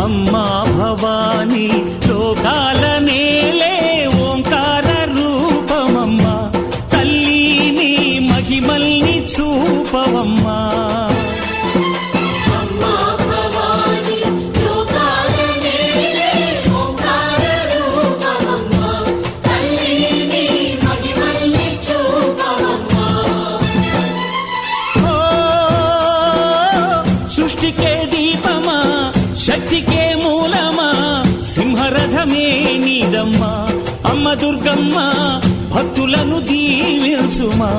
అమ్మా భవానీ లోకాల నేలే ఓంకార రూపమమ్మా, తల్లి నీ మహిమల్ని చూపవమ్మా. సృష్టికే దీపమా, శక్తికే మూలమా, సింహరథమే నీదమ్మా. అమ్మ దుర్గమ్మ భక్తులను దీవించుమా.